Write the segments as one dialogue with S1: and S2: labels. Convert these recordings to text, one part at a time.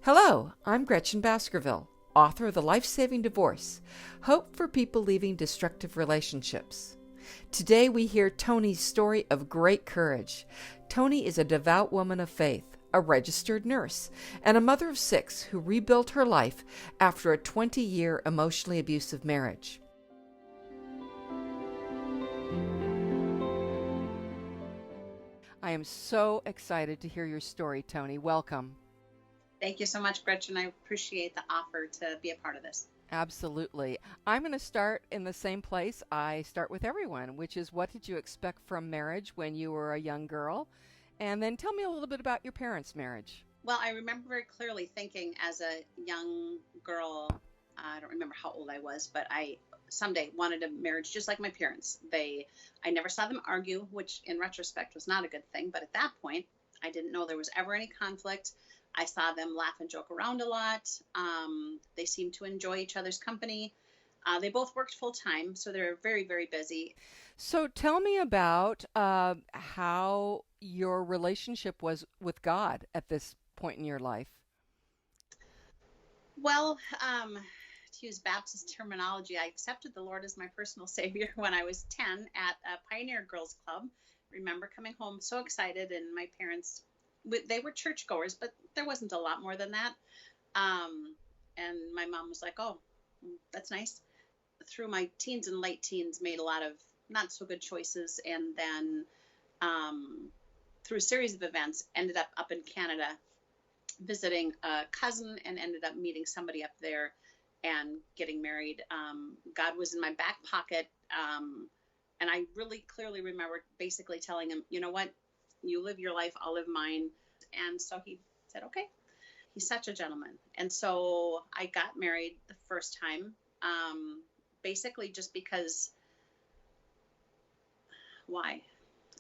S1: Hello, I'm Gretchen Baskerville, author of The Life-Saving Divorce, Hope for People Leaving Destructive Relationships. Today we hear Toni's story of great courage. Toni is a devout woman of faith, a registered nurse, and a mother of 6 who rebuilt her life after a 20-year emotionally abusive marriage. I am so excited to hear your story, Toni. Welcome.
S2: Thank you so much, Gretchen. I appreciate the offer to be a part of this.
S1: Absolutely. I'm going to start in the same place I start with everyone, which is, what did you expect from marriage when you were a young girl? And then tell me a little bit about your parents' marriage.
S2: Well, I remember very clearly thinking as a young girl, I don't remember how old I was, but I someday wanted a marriage just like my parents. I never saw them argue, which in retrospect was not a good thing. But at that point, I didn't know there was ever any conflict. I saw them laugh and joke around a lot. They seemed to enjoy each other's company. They both worked full time, so they're very, very busy.
S1: So tell me about how your relationship was with God at this point in your life.
S2: Well, to use Baptist terminology, I accepted the Lord as my personal Savior when I was 10 at a Pioneer Girls Club. Remember coming home so excited, and my parents, they were churchgoers, but there wasn't a lot more than that. And my mom was like, "Oh, that's nice." Through my teens and late teens, made a lot of not so good choices, and then through a series of events, ended up in Canada visiting a cousin, and ended up meeting somebody up there and getting married. God was in my back pocket, and I really clearly remember basically telling him, "You know what? You live your life, I'll live mine." And so he said, "Okay." He's such a gentleman. And so I got married the first time, basically just because. Why?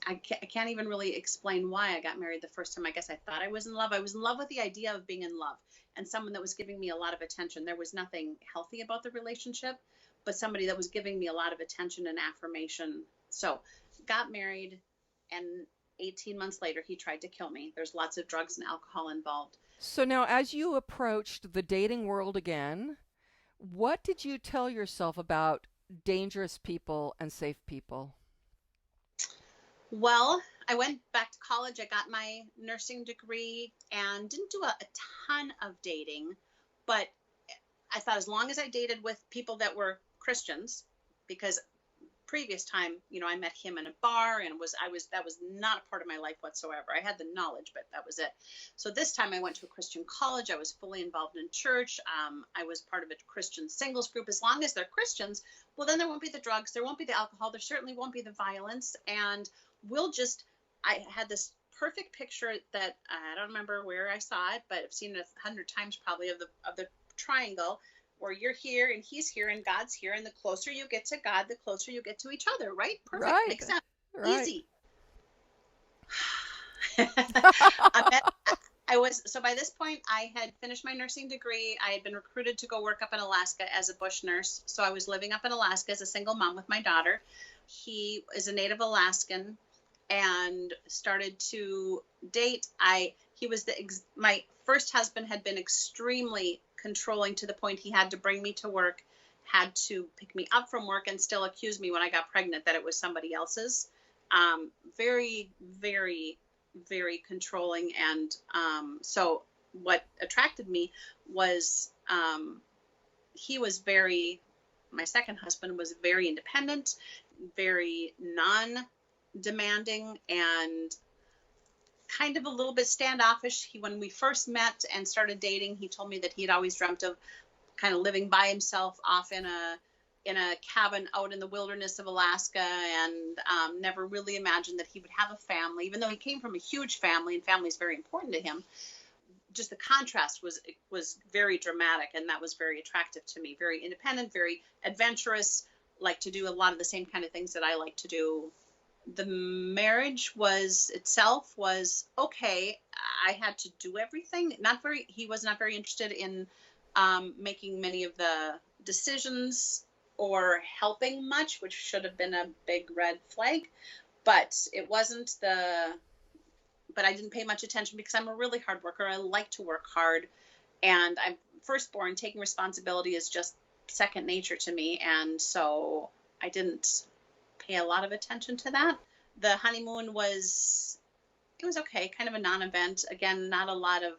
S2: I can't even really explain why I got married the first time. I guess I thought I was in love. I was in love with the idea of being in love and someone that was giving me a lot of attention. There was nothing healthy about the relationship, but somebody that was giving me a lot of attention and affirmation. So got married, and 18 months later, he tried to kill me. There's lots of drugs and alcohol involved.
S1: So now, as you approached the dating world again, what did you tell yourself about dangerous people and safe people?
S2: Well, I went back to college. I got my nursing degree and didn't do a ton of dating, but I thought as long as I dated with people that were Christians, because previous time, I met him in a bar, and that was not a part of my life whatsoever. I had the knowledge, but that was it. So this time I went to a Christian college. I was fully involved in church. I was part of a Christian singles group. As long as they're Christians, well, then there won't be the drugs, there won't be the alcohol, there certainly won't be the violence, and I had this perfect picture that I don't remember where I saw it, but I've seen it 100 times probably, of the triangle, where you're here and he's here and God's here, and the closer you get to God, the closer you get to each other, right? Perfect.
S1: Right,
S2: Makes sense.
S1: right.
S2: Easy. So by this point, I had finished my nursing degree. I had been recruited to go work up in Alaska as a bush nurse. So I was living up in Alaska as a single mom with my daughter. He is a native Alaskan, and started to date. My first husband had been extremely controlling, to the point he had to bring me to work, had to pick me up from work, and still accuse me when I got pregnant that it was somebody else's. Very, very, very controlling. And so what attracted me was my second husband was very independent, very non-demanding, and kind of a little bit standoffish. When we first met and started dating, he told me that he had always dreamt of kind of living by himself off in a cabin out in the wilderness of Alaska, and never really imagined that he would have a family, even though he came from a huge family, and family is very important to him. Just the contrast was very dramatic, and that was very attractive to me. Very independent, very adventurous, like to do a lot of the same kind of things that I like to do. The marriage itself was okay. I had to do everything. He was not very interested in making many of the decisions or helping much, which should have been a big red flag. But I didn't pay much attention because I'm a really hard worker. I like to work hard. And I'm firstborn. Taking responsibility is just second nature to me. And so I didn't pay a lot of attention to that. The honeymoon it was okay, kind of a non-event. Again, not a lot of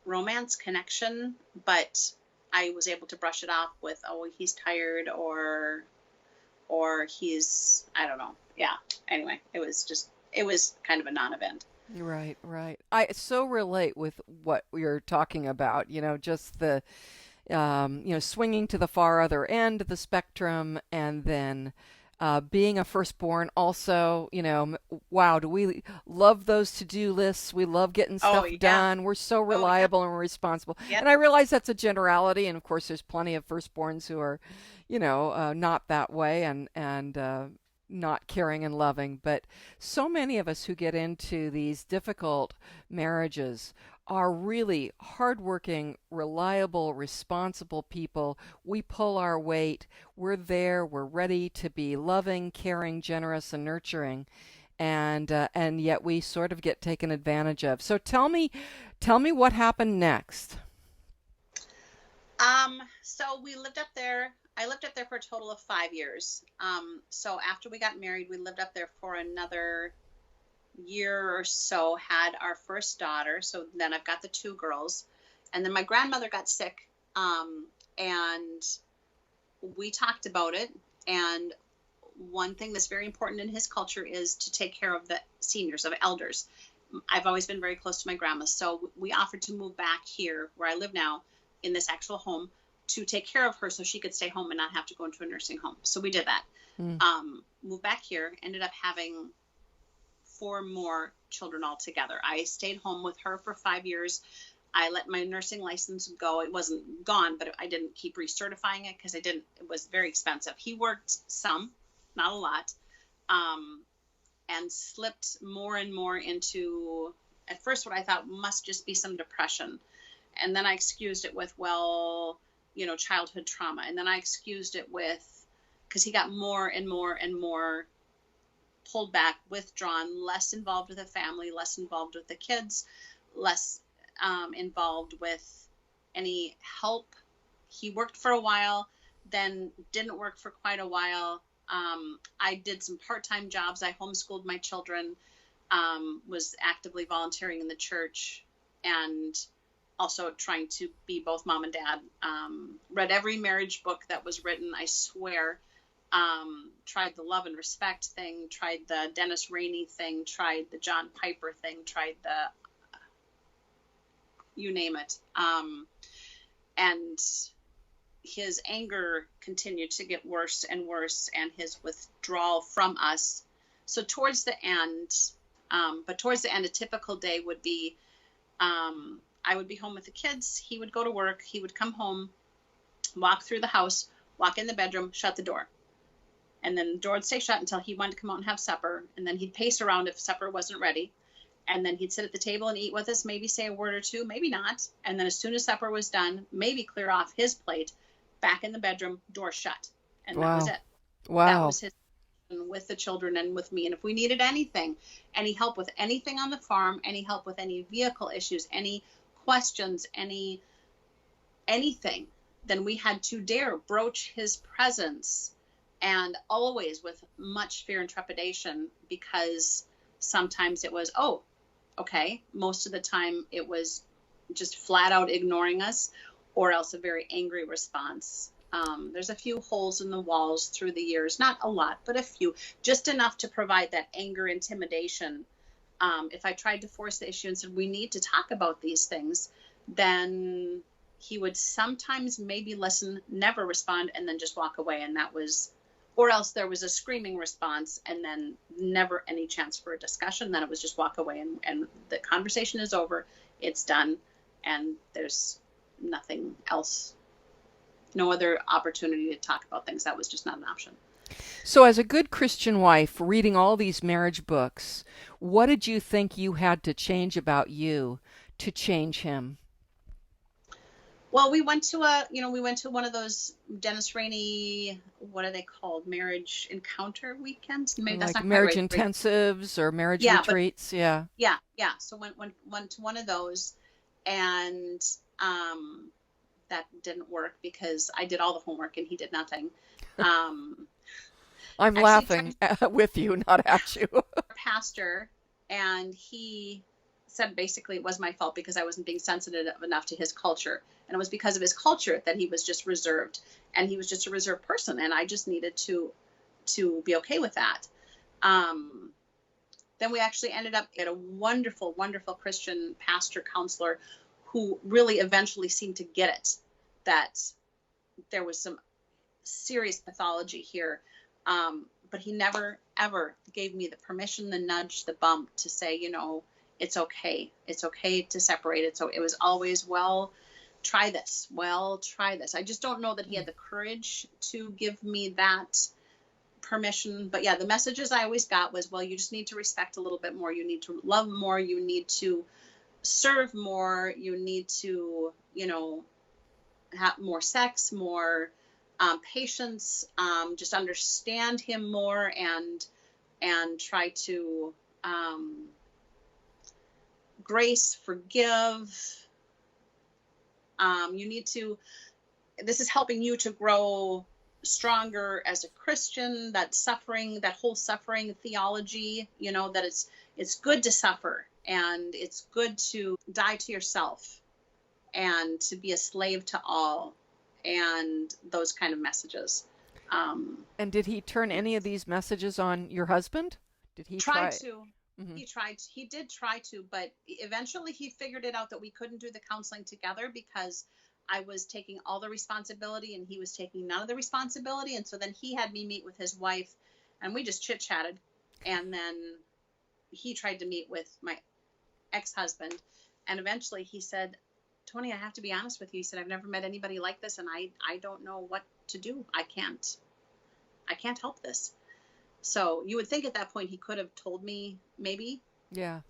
S2: romance connection, but I was able to brush it off with, oh, he's tired, or he's, I don't know. Yeah. Anyway, it was kind of a non-event.
S1: Right, right. I so relate with what you're talking about, just the, swinging to the far other end of the spectrum, and then being a firstborn also, wow, do we love those to-do lists? We love getting
S2: Oh,
S1: stuff
S2: yeah.
S1: done. We're so
S2: Oh, yeah.
S1: reliable and responsible.
S2: Yep.
S1: And I realize that's a generality, and of course there's plenty of firstborns who are, not that way, and not caring and loving. But so many of us who get into these difficult marriages are really hardworking, reliable, responsible people. We pull our weight. We're there. We're ready to be loving, caring, generous, and nurturing, and yet we sort of get taken advantage of. So tell me what happened next.
S2: So we lived up there. I lived up there for a total of 5 years. So after we got married, we lived up there for another year or so, had our first daughter. So then I've got the two girls. And then my grandmother got sick. And we talked about it. And one thing that's very important in his culture is to take care of the seniors, of elders. I've always been very close to my grandma. So we offered to move back here where I live now in this actual home to take care of her so she could stay home and not have to go into a nursing home. So we did that. Moved back here, ended up having 4 more children altogether. I stayed home with her for 5 years. I let my nursing license go. It wasn't gone, but I didn't keep recertifying it because it was very expensive. He worked some, not a lot, and slipped more and more into, at first, what I thought must just be some depression. And then I excused it with, well, childhood trauma. And then I excused it with, because he got more and more and more pulled back, withdrawn, less involved with the family, less involved with the kids, less involved with any help. He worked for a while, then didn't work for quite a while. I did some part-time jobs. I homeschooled my children, was actively volunteering in the church, and also trying to be both mom and dad. Read every marriage book that was written, I swear. Tried the love and respect thing, tried the Dennis Rainey thing, tried the John Piper thing, tried you name it. And his anger continued to get worse and worse, and his withdrawal from us. So towards the end, a typical day would be, I would be home with the kids. He would go to work. He would come home, walk through the house, walk in the bedroom, shut the door. And then the door would stay shut until he wanted to come out and have supper. And then he'd pace around if supper wasn't ready. And then he'd sit at the table and eat with us, maybe say a word or two, maybe not. And then as soon as supper was done, maybe clear off his plate, back in the bedroom, door shut. And that was
S1: Wow.
S2: it. That
S1: Wow.
S2: was his with the children and with me. And if we needed anything, any help with anything on the farm, any help with any vehicle issues, any questions, anything, then we had to dare broach his presence, and always with much fear and trepidation, because sometimes it was, oh, okay. Most of the time it was just flat out ignoring us, or else a very angry response. There's a few holes in the walls through the years, not a lot, but a few, just enough to provide that anger, intimidation. If I tried to force the issue and said, we need to talk about these things, then he would sometimes maybe listen, never respond, and then just walk away. And that was, or else there was a screaming response and then never any chance for a discussion. Then it was just walk away, and the conversation is over. It's done. And there's nothing else, no other opportunity to talk about things. That was just not an option.
S1: So, as a good Christian wife, reading all these marriage books, what did you think you had to change about you to change him?
S2: Well, we went to one of those Dennis Rainey, what are they called? Marriage encounter weekends? Maybe that's
S1: Like
S2: not quite
S1: marriage
S2: right.
S1: intensives or marriage
S2: Yeah, but
S1: retreats. Yeah.
S2: yeah, yeah. So went to one of those, and um, that didn't work because I did all the homework and he did nothing. Um,
S1: I'm
S2: Actually
S1: laughing
S2: tried
S1: with you, not at you.
S2: our pastor, and he said basically it was my fault because I wasn't being sensitive enough to his culture. And it was because of his culture that he was just reserved, and he was just a reserved person. And I just needed to be okay with that. Um, then we actually ended up at a wonderful, wonderful Christian pastor counselor who really eventually seemed to get it, that there was some serious pathology here. But he never, ever gave me the permission, the nudge, the bump to say, it's okay. It's okay to separate it. So it was always, well, try this. Well, try this. I just don't know that he had the courage to give me that permission. But yeah, the messages I always got was, well, you just need to respect a little bit more. You need to love more. You need to serve more. You need to, have more sex, more patience, just understand him more, and try to grace, forgive. You need to. This is helping you to grow stronger as a Christian. That suffering, that whole suffering theology, that it's good to suffer, and it's good to die to yourself and to be a slave to all, and those kind of messages.
S1: And did he turn
S2: Yeah.
S1: any of these messages on your husband? Did he
S2: Tried
S1: try?
S2: to.
S1: Hmm.
S2: He did try to, but eventually he figured it out that we couldn't do the counseling together because I was taking all the responsibility and he was taking none of the responsibility. And so then he had me meet with his wife, and we just chit chatted. And then he tried to meet with my ex-husband. And eventually he said, Toni, I have to be honest with you. He said, I've never met anybody like this, and I don't know what to do. I can't help this. So you would think at that point he could have told me, maybe
S1: Yeah.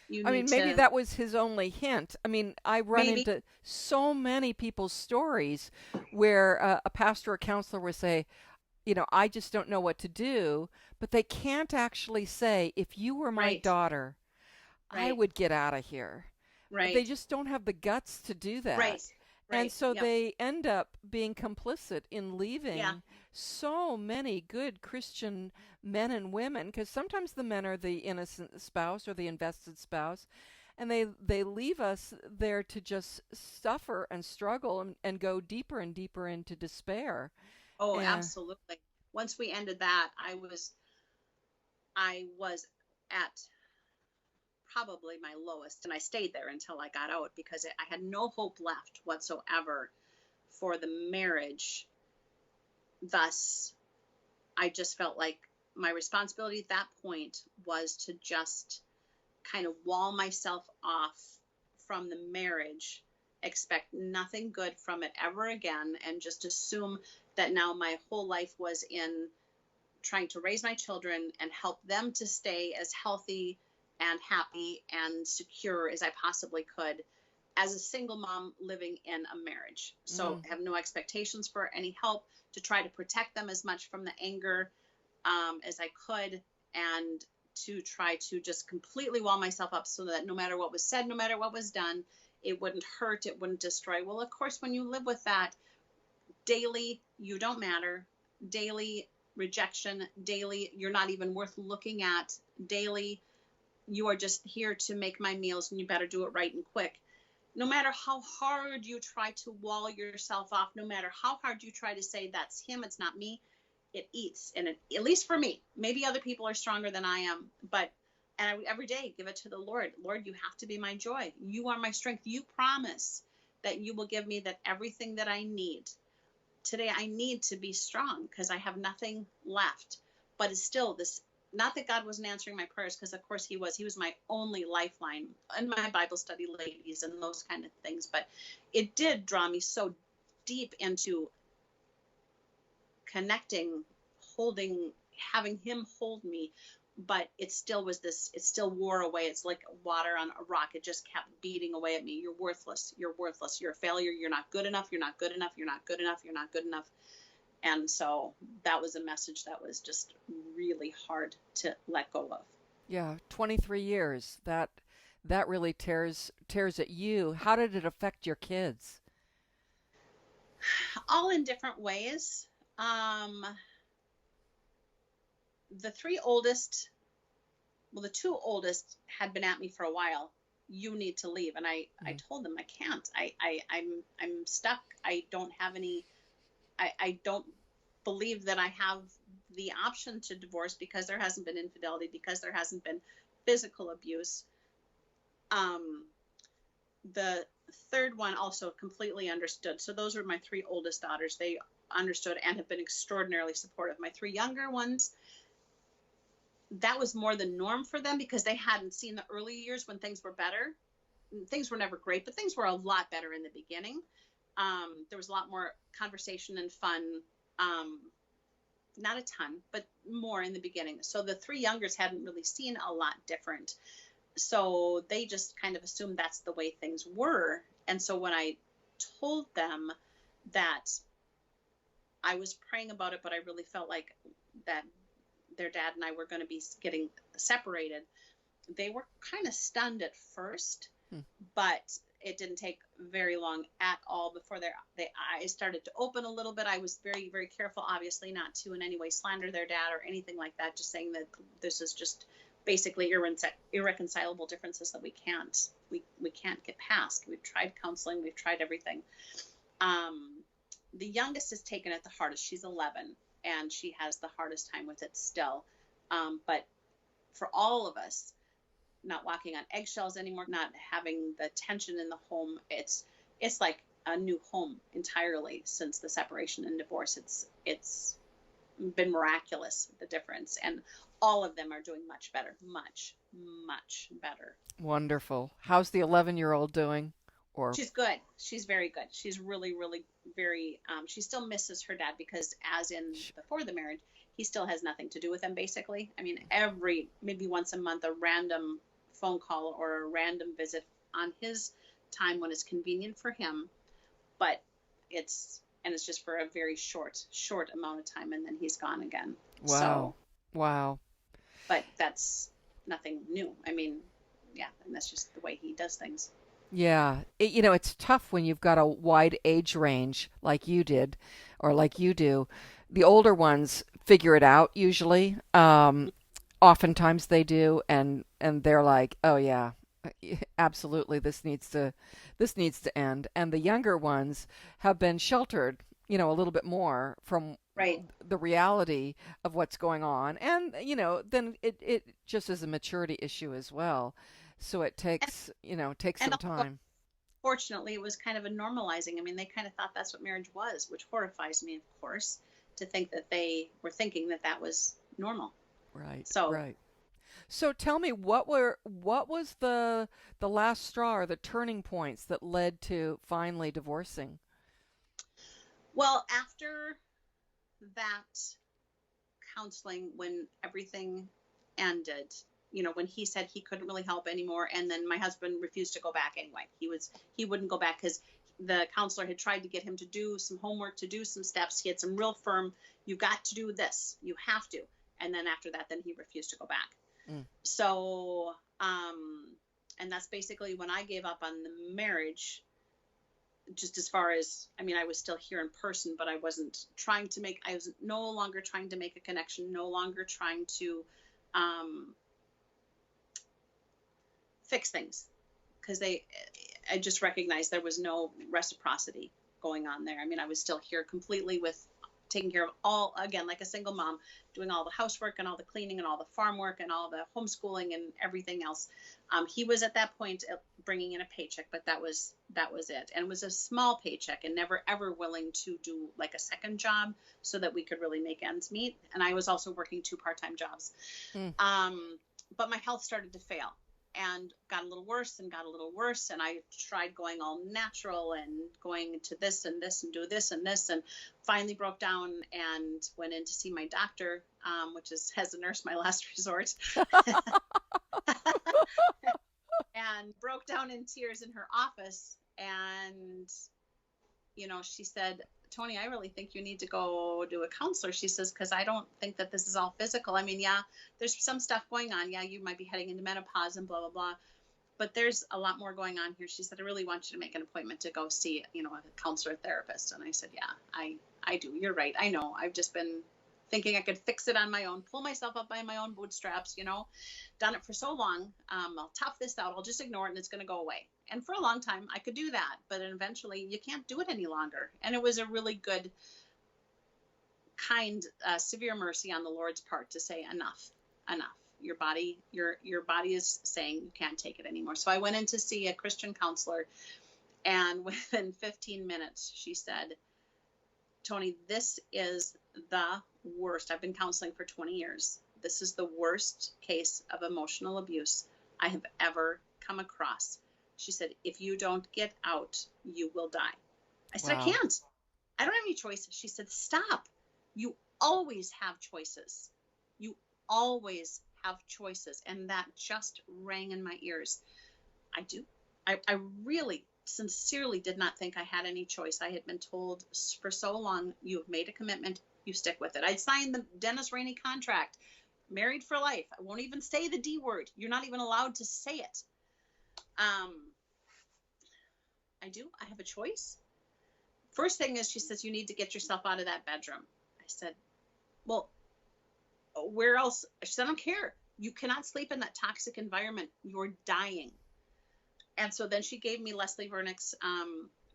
S2: you
S1: I
S2: need
S1: mean, maybe
S2: to,
S1: that was his only hint. I mean, I run
S2: maybe,
S1: into so many people's stories where a pastor or counselor will say, I just don't know what to do, but they can't actually say, if you were my
S2: right,
S1: daughter, I
S2: right,
S1: would get out of here. They
S2: right,
S1: just don't have the guts to do that.
S2: right,
S1: And
S2: right.
S1: so
S2: Yep.
S1: they end up being complicit in
S2: Yeah.
S1: leaving so many good Christian men and women, because sometimes the men are the innocent spouse or the invested spouse, and they leave us there to just suffer and struggle and go deeper and deeper into despair.
S2: Oh,
S1: And
S2: absolutely. Once we ended that, I was at probably my lowest, and I stayed there until I got out because I had no hope left whatsoever for the marriage. Thus, I just felt like my responsibility at that point was to just kind of wall myself off from the marriage, expect nothing good from it ever again, and just assume that now my whole life was in trying to raise my children and help them to stay as healthy and happy and secure as I possibly could as a single mom living in a marriage. So
S1: mm,
S2: I have no expectations for any help, to try to protect them as much from the anger as I could, and to try to just completely wall myself up so that no matter what was said, no matter what was done, it wouldn't hurt, it wouldn't destroy. Well, of course, when you live with that daily, you don't matter, daily rejection, daily, you're not even worth looking at, daily, you are just here to make my meals and you better do it right and quick. No matter how hard you try to wall yourself off, no matter how hard you try to say that's him, it's not me, it eats. And at least for me, maybe other people are stronger than I am, but and I every day give it to the Lord. Lord, you have to be my joy. You are my strength. You promise that you will give me that everything that I need. Today I need to be strong because I have nothing left. But it's still this, not that God wasn't answering my prayers, because of course he was my only lifeline and my Bible study ladies and those kind of things. But it did draw me so deep into connecting, holding, having him hold me but it still was this, it still wore away. It's like water on a rock. It just kept beating away at me. You're worthless. You're worthless. You're a failure. You're not good enough. You're not good enough. You're not good enough. You're not good enough. And so that was a message that was just really hard to let go of.
S1: Yeah, 23 years. That really tears at you. How did it affect your kids?
S2: All in different ways. The three oldest, well, the two oldest had been at me for a while. You need to leave. And I told them I can't. I'm stuck. I don't have any, I don't believe that I have the option to divorce because there hasn't been infidelity, because there hasn't been physical abuse. The third one also completely understood. So those were my three oldest daughters. They understood and have been extraordinarily supportive. My three younger ones, that was more the norm for them because they hadn't seen the early years when things were better. Things were never great, but things were a lot better in the beginning. There was a lot more conversation and fun. Not a ton, but more in the beginning. So the three youngers hadn't really seen a lot different. So they just kind of assumed that's the way things were. And so when I told them that I was praying about it, but I really felt like that their dad and I were going to be getting separated, they were kind of stunned at first, but it didn't take very long at all before their eyes started to open a little bit. I was very, very careful, obviously, not to in any way slander their dad or anything like that, just saying that this is just basically irreconcilable differences that we can't get past. We've tried counseling, we've tried everything. The youngest has taken it the hardest. She's 11, and she has the hardest time with it still. But for all of us, not walking on eggshells anymore, not having the tension in the home, it's like a new home entirely since the separation and divorce. It's been miraculous, the difference, and all of them are doing much better, much better.
S1: Wonderful. How's the 11-year-old doing? Or
S2: She's good. She's very good. She's really, really very, she still misses her dad because as in before the marriage, he still has nothing to do with them, basically. I mean, maybe once a month, a random phone call or a random visit on his time when it's convenient for him. But it's just for a very short amount of time, and then he's gone again.
S1: wow. Wow.
S2: But that's nothing new. I mean, yeah, and that's just the way he does things.
S1: Yeah. It's tough when you've got a wide age range like you did or like you do. The older ones figure it out usually. Oftentimes they do, and they're like, "Oh yeah, absolutely, this needs to end." And the younger ones have been sheltered, a little bit more from
S2: Right.
S1: the reality of what's going on, and then it just is a maturity issue as well. So it takes some
S2: And
S1: time.
S2: fortunately, it was kind of a normalizing. I mean, they kind of thought that's what marriage was, which horrifies me, of course, to think that they were thinking that that was normal.
S1: Right,
S2: So,
S1: right. So tell me, what was the last straw or the turning points that led to finally divorcing?
S2: well, after that counseling, when everything ended, when he said he couldn't really help anymore, and then my husband refused to go back anyway. He wouldn't go back because the counselor had tried to get him to do some homework, to do some steps. He had some real firm, "You've got to do this, you have to." And then after that, then he refused to go back.
S1: Mm.
S2: So, and that's basically when I gave up on the marriage. Just as far as, I mean, I was still here in person, but I was no longer trying to make a connection, no longer trying to fix things, because I just recognized there was no reciprocity going on there. I mean, I was still here completely with taking care of all, again, like a single mom, doing all the housework and all the cleaning and all the farm work and all the homeschooling and everything else. He was at that point bringing in a paycheck, but that was it. And it was a small paycheck, and never ever willing to do like a second job so that we could really make ends meet. And I was also working 2 part-time jobs.
S1: Mm.
S2: But my health started to fail. and got a little worse and got a little worse. And I tried going all natural and going to this and this and do this and this, and finally broke down and went in to see my doctor, which is, as a nurse, my last resort. And broke down in tears in her office. And, you know, she said, Toni, I really think you need to go to a counselor. She says, because I don't think that this is all physical. I mean, yeah, there's some stuff going on. Yeah, you might be heading into menopause and blah, blah, blah. But there's a lot more going on here. She said, I really want you to make an appointment to go see, you know, a counselor therapist. And I said, yeah, I do. You're right. I know. I've just been thinking I could fix it on my own, pull myself up by my own bootstraps, you know, done it for so long. I'll tough this out. I'll just ignore it and it's going to go away. And for a long time I could do that, but eventually you can't do it any longer. And it was a really good, kind, severe mercy on the Lord's part to say, enough. Your body is saying you can't take it anymore. So I went in to see a Christian counselor, and within 15 minutes, she said, Toni, this is the worst. I've been counseling for 20 years. This is the worst case of emotional abuse I have ever come across. She said, if you don't get out, you will die. I said, wow. I can't. I don't have any choices. She said, stop. You always have choices. You always have choices. And that just rang in my ears. I do. I really sincerely did not think I had any choice. I had been told for so long, you have made a commitment, you stick with it. I'd signed the Dennis Rainey contract, married for life. I won't even say the D word. You're not even allowed to say it. I do. I have a choice. First thing is, she says, you need to get yourself out of that bedroom. I said, well, where else? She said, I don't care. You cannot sleep in that toxic environment. You're dying. And so then she gave me Leslie Vernick's,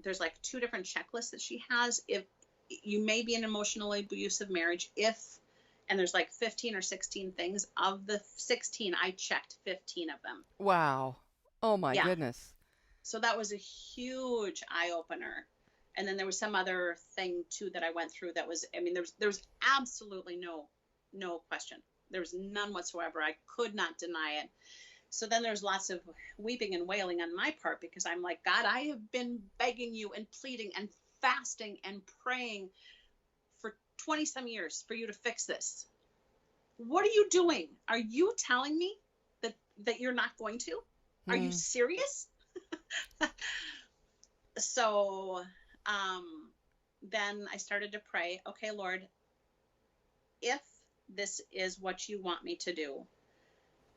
S2: there's like 2 different checklists that she has. If you may be in an emotionally abusive marriage, and there's like 15 or 16 things. Of the 16, I checked 15 of them.
S1: Wow. Oh my goodness.
S2: So that was a huge eye opener. And then there was some other thing too that I went through that was, I mean, there was absolutely no question. There was none whatsoever. I could not deny it. So then there's lots of weeping and wailing on my part, because I'm like, God, I have been begging you and pleading and fasting and praying for 20 some years for you to fix this. What are you doing? Are you telling me that you're not going to? Are you serious? So then I started to pray, okay, Lord, if this is what you want me to do,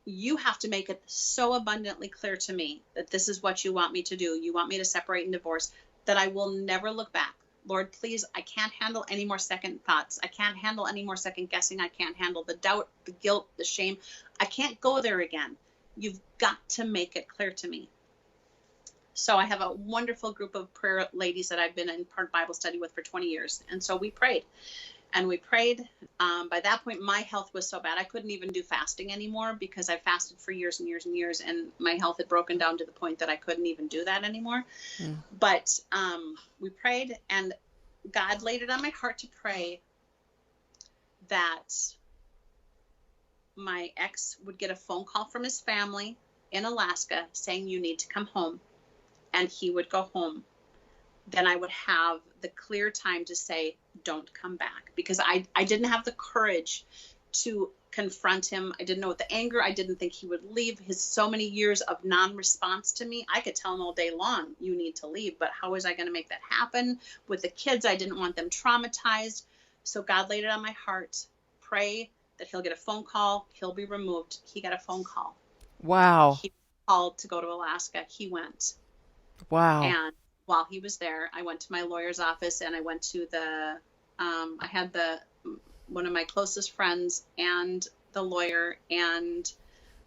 S2: you have to make it so abundantly clear to me that this is what you want me to do. You want me to separate and divorce, that I will never look back. Lord, please, I can't handle any more second thoughts. I can't handle any more second guessing. I can't handle the doubt, the guilt, the shame. I can't go there again. You've got to make it clear to me. So I have a wonderful group of prayer ladies that I've been in part Bible study with for 20 years. And so we prayed. And we prayed. By that point, my health was so bad, I couldn't even do fasting anymore, because I fasted for years and years and years, and my health had broken down to the point that I couldn't even do that anymore. But we prayed, and God laid it on my heart to pray that my ex would get a phone call from his family in Alaska saying, you need to come home. And he would go home. Then I would have the clear time to say, don't come back, because I didn't have the courage to confront him. I didn't know what the anger. I didn't think he would leave. His so many years of non-response to me, I could tell him all day long, you need to leave. But how was I going to make that happen with the kids? I didn't want them traumatized. So God laid it on my heart. Pray that he'll get a phone call. He'll be removed. He got a phone call.
S1: Wow.
S2: He called to go to Alaska. He went.
S1: Wow.
S2: And while he was there, I went to my lawyer's office, and I went to I had one of my closest friends and the lawyer and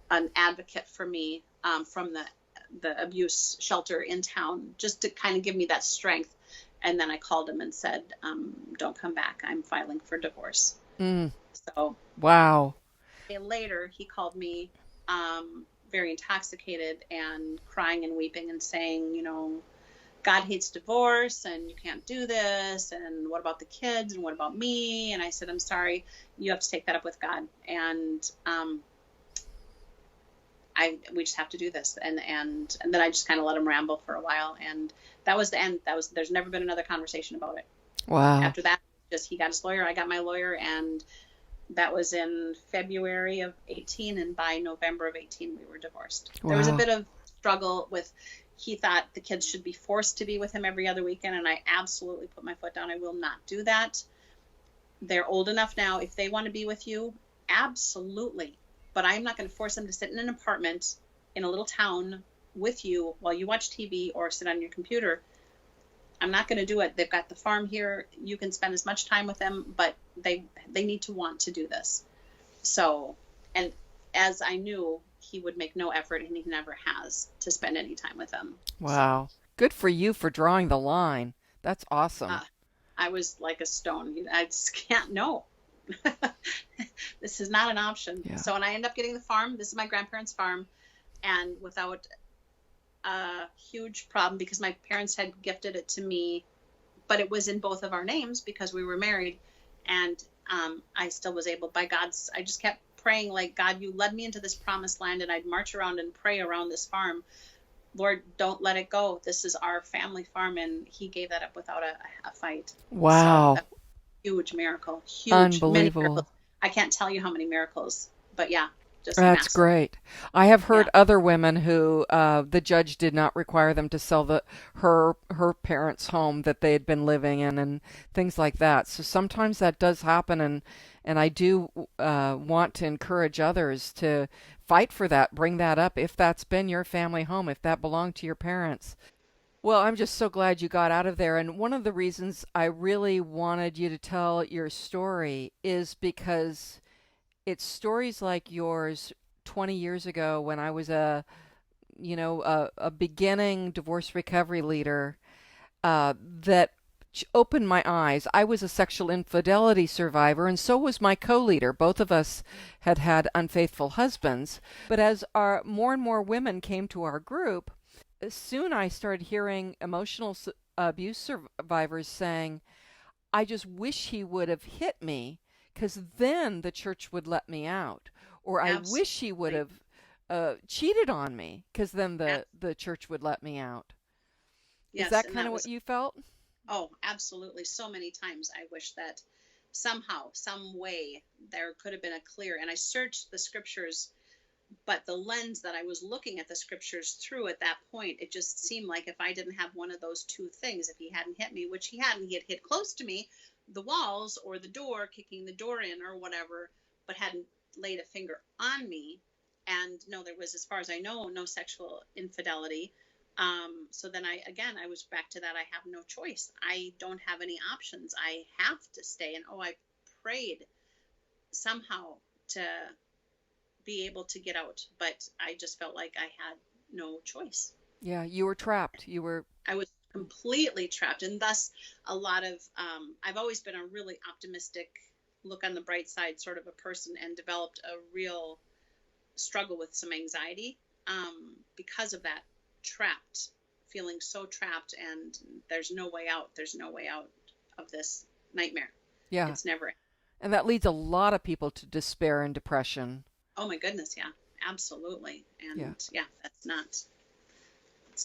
S2: an advocate for me from the abuse shelter in town, just to kind of give me that strength. And then I called him and said, don't come back. I'm filing for divorce. So
S1: wow.
S2: A day later, he called me very intoxicated and crying and weeping and saying, you know, God hates divorce and you can't do this. And what about the kids? And what about me? And I said, I'm sorry, you have to take that up with God. And we just have to do this. And then I just kind of let him ramble for a while. And that was the end. There's never been another conversation about it.
S1: Wow.
S2: After that, just he got his lawyer, I got my lawyer, and that was in February of 18. And by November of 18, we were divorced.
S1: Wow.
S2: There was a bit of struggle with, he thought the kids should be forced to be with him every other weekend. And I absolutely put my foot down. I will not do that. They're old enough now. If they want to be with you, absolutely. But I'm not going to force them to sit in an apartment in a little town with you while you watch TV or sit on your computer. I'm not going to do it. They've got the farm here. You can spend as much time with them, but they need to want to do this. So, and as I knew, he would make no effort, and he never has, to spend any time with them.
S1: Wow. So, good for you for drawing the line. That's awesome.
S2: I was like a stone. I just can't, no. This is not an option. Yeah. So when I end up getting the farm, this is my grandparents' farm, and without a huge problem, because my parents had gifted it to me, but it was in both of our names because we were married, and I still was able, by God's, I just kept praying, like, God, you led me into this promised land, and I'd march around and pray around this farm. Lord, don't let it go. This is our family farm, and he gave that up without a fight.
S1: Wow.
S2: So, huge miracle. Huge.
S1: Unbelievable.
S2: Many miracles. I can't tell you how many miracles, but yeah, just
S1: That's
S2: massive.
S1: Great. I have heard other women who the judge did not require them to sell her parents' home that they had been living in and things like that. So sometimes that does happen, and I do want to encourage others to fight for that, bring that up if that's been your family home, if that belonged to your parents. Well, I'm just so glad you got out of there. And one of the reasons I really wanted you to tell your story is because it's stories like yours 20 years ago when I was a beginning divorce recovery leader that opened my eyes. I was a sexual infidelity survivor, and so was my co-leader. Both of us had unfaithful husbands. But as more and more women came to our group, soon I started hearing emotional abuse survivors saying, I just wish he would have hit me, because then the church would let me out. Or
S2: Absolutely.
S1: I wish he would have cheated on me, because then the church would let me out.
S2: Yes,
S1: is that kind of what you felt?
S2: Oh, absolutely. So many times I wish that somehow, some way, there could have been a clear, and I searched the scriptures, but the lens that I was looking at the scriptures through at that point, it just seemed like if I didn't have one of those two things, if he hadn't hit me, which he hadn't, he had hit close to me, the walls or the door, kicking the door in or whatever, but hadn't laid a finger on me. And no, there was, as far as I know, no sexual infidelity. So then I was back to that. I have no choice. I don't have any options. I have to stay. And I prayed somehow to be able to get out, but I just felt like I had no choice.
S1: Yeah, you were trapped.
S2: I was completely trapped. And thus a lot of, I've always been a really optimistic, look on the bright side sort of a person, and developed a real struggle with some anxiety because of that. Trapped, feeling so trapped, and there's no way out. There's no way out of this nightmare.
S1: Yeah.
S2: It's never.
S1: And that leads a lot of people to despair and depression.
S2: Oh my goodness, yeah, absolutely. And yeah, it's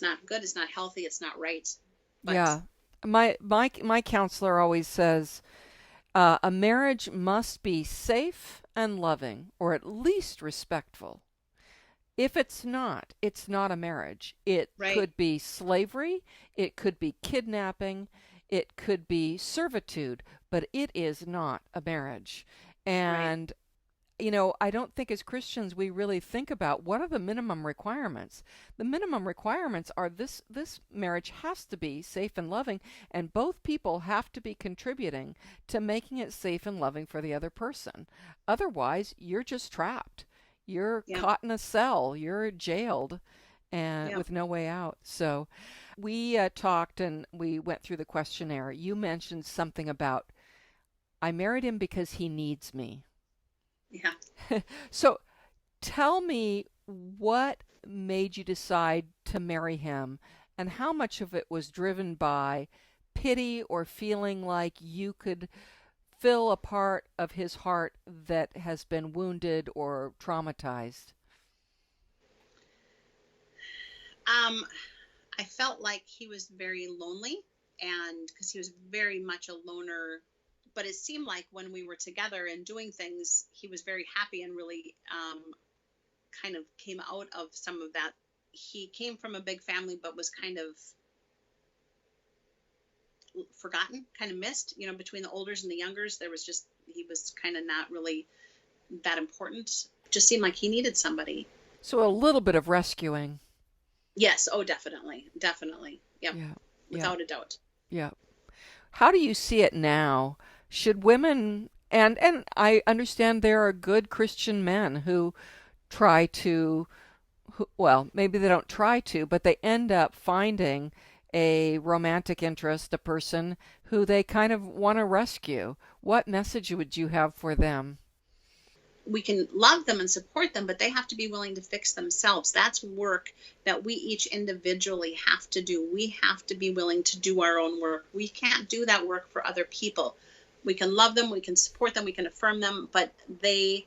S2: not good. It's not healthy. It's not right. But
S1: yeah. My counselor always says a marriage must be safe and loving, or at least respectful. If it's not a marriage. It could be slavery, it could be kidnapping, it could be servitude, but it is not a marriage. And, I don't think as Christians we really think about what are the minimum requirements. The minimum requirements are this marriage has to be safe and loving, and both people have to be contributing to making it safe and loving for the other person. Otherwise, you're just trapped. You're caught in a cell. You're jailed, and with no way out. So we talked and we went through the questionnaire. You mentioned something about, I married him because he needs me.
S2: Yeah.
S1: So tell me what made you decide to marry him, and how much of it was driven by pity or feeling like you could fill a part of his heart that has been wounded or traumatized?
S2: I felt like he was very lonely, and because he was very much a loner, but it seemed like when we were together and doing things, he was very happy and really kind of came out of some of that. He came from a big family, but was kind of forgotten, kind of missed, between the olders and the youngers. He was kind of not really that important. Just seemed like he needed somebody.
S1: So a little bit of rescuing.
S2: Yes. Oh, definitely. Definitely. Yep.
S1: Yeah.
S2: Without a doubt.
S1: Yeah. How do you see it now? Should women, and I understand there are good Christian men who try to, well, maybe they don't try to, but they end up finding a romantic interest, a person who they kind of want to rescue. What message would you have for them?
S2: We can love them and support them, but they have to be willing to fix themselves. That's work that we each individually have to do. We have to be willing to do our own work. We can't do that work for other people. We can love them, we can support them, we can affirm them, but we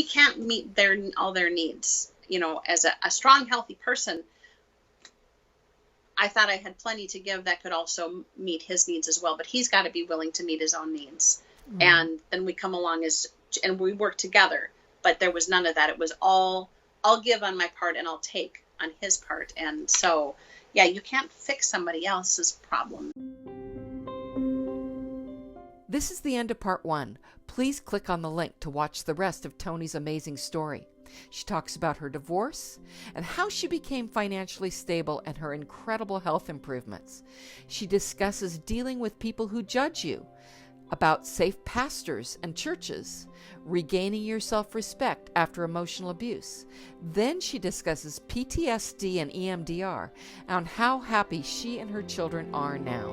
S2: can't meet all their needs. As a strong, healthy person, I thought I had plenty to give that could also meet his needs as well, but he's got to be willing to meet his own needs. And then we come along and we work together, but there was none of that. It was all, I'll give on my part and I'll take on his part. And so, yeah, you can't fix somebody else's problem.
S1: This is the end of part 1. Please click on the link to watch the rest of Toni's amazing story. She talks about her divorce and how she became financially stable and her incredible health improvements. She discusses dealing with people who judge you, about safe pastors and churches, regaining your self-respect after emotional abuse. Then she discusses PTSD and EMDR and how happy she and her children are now.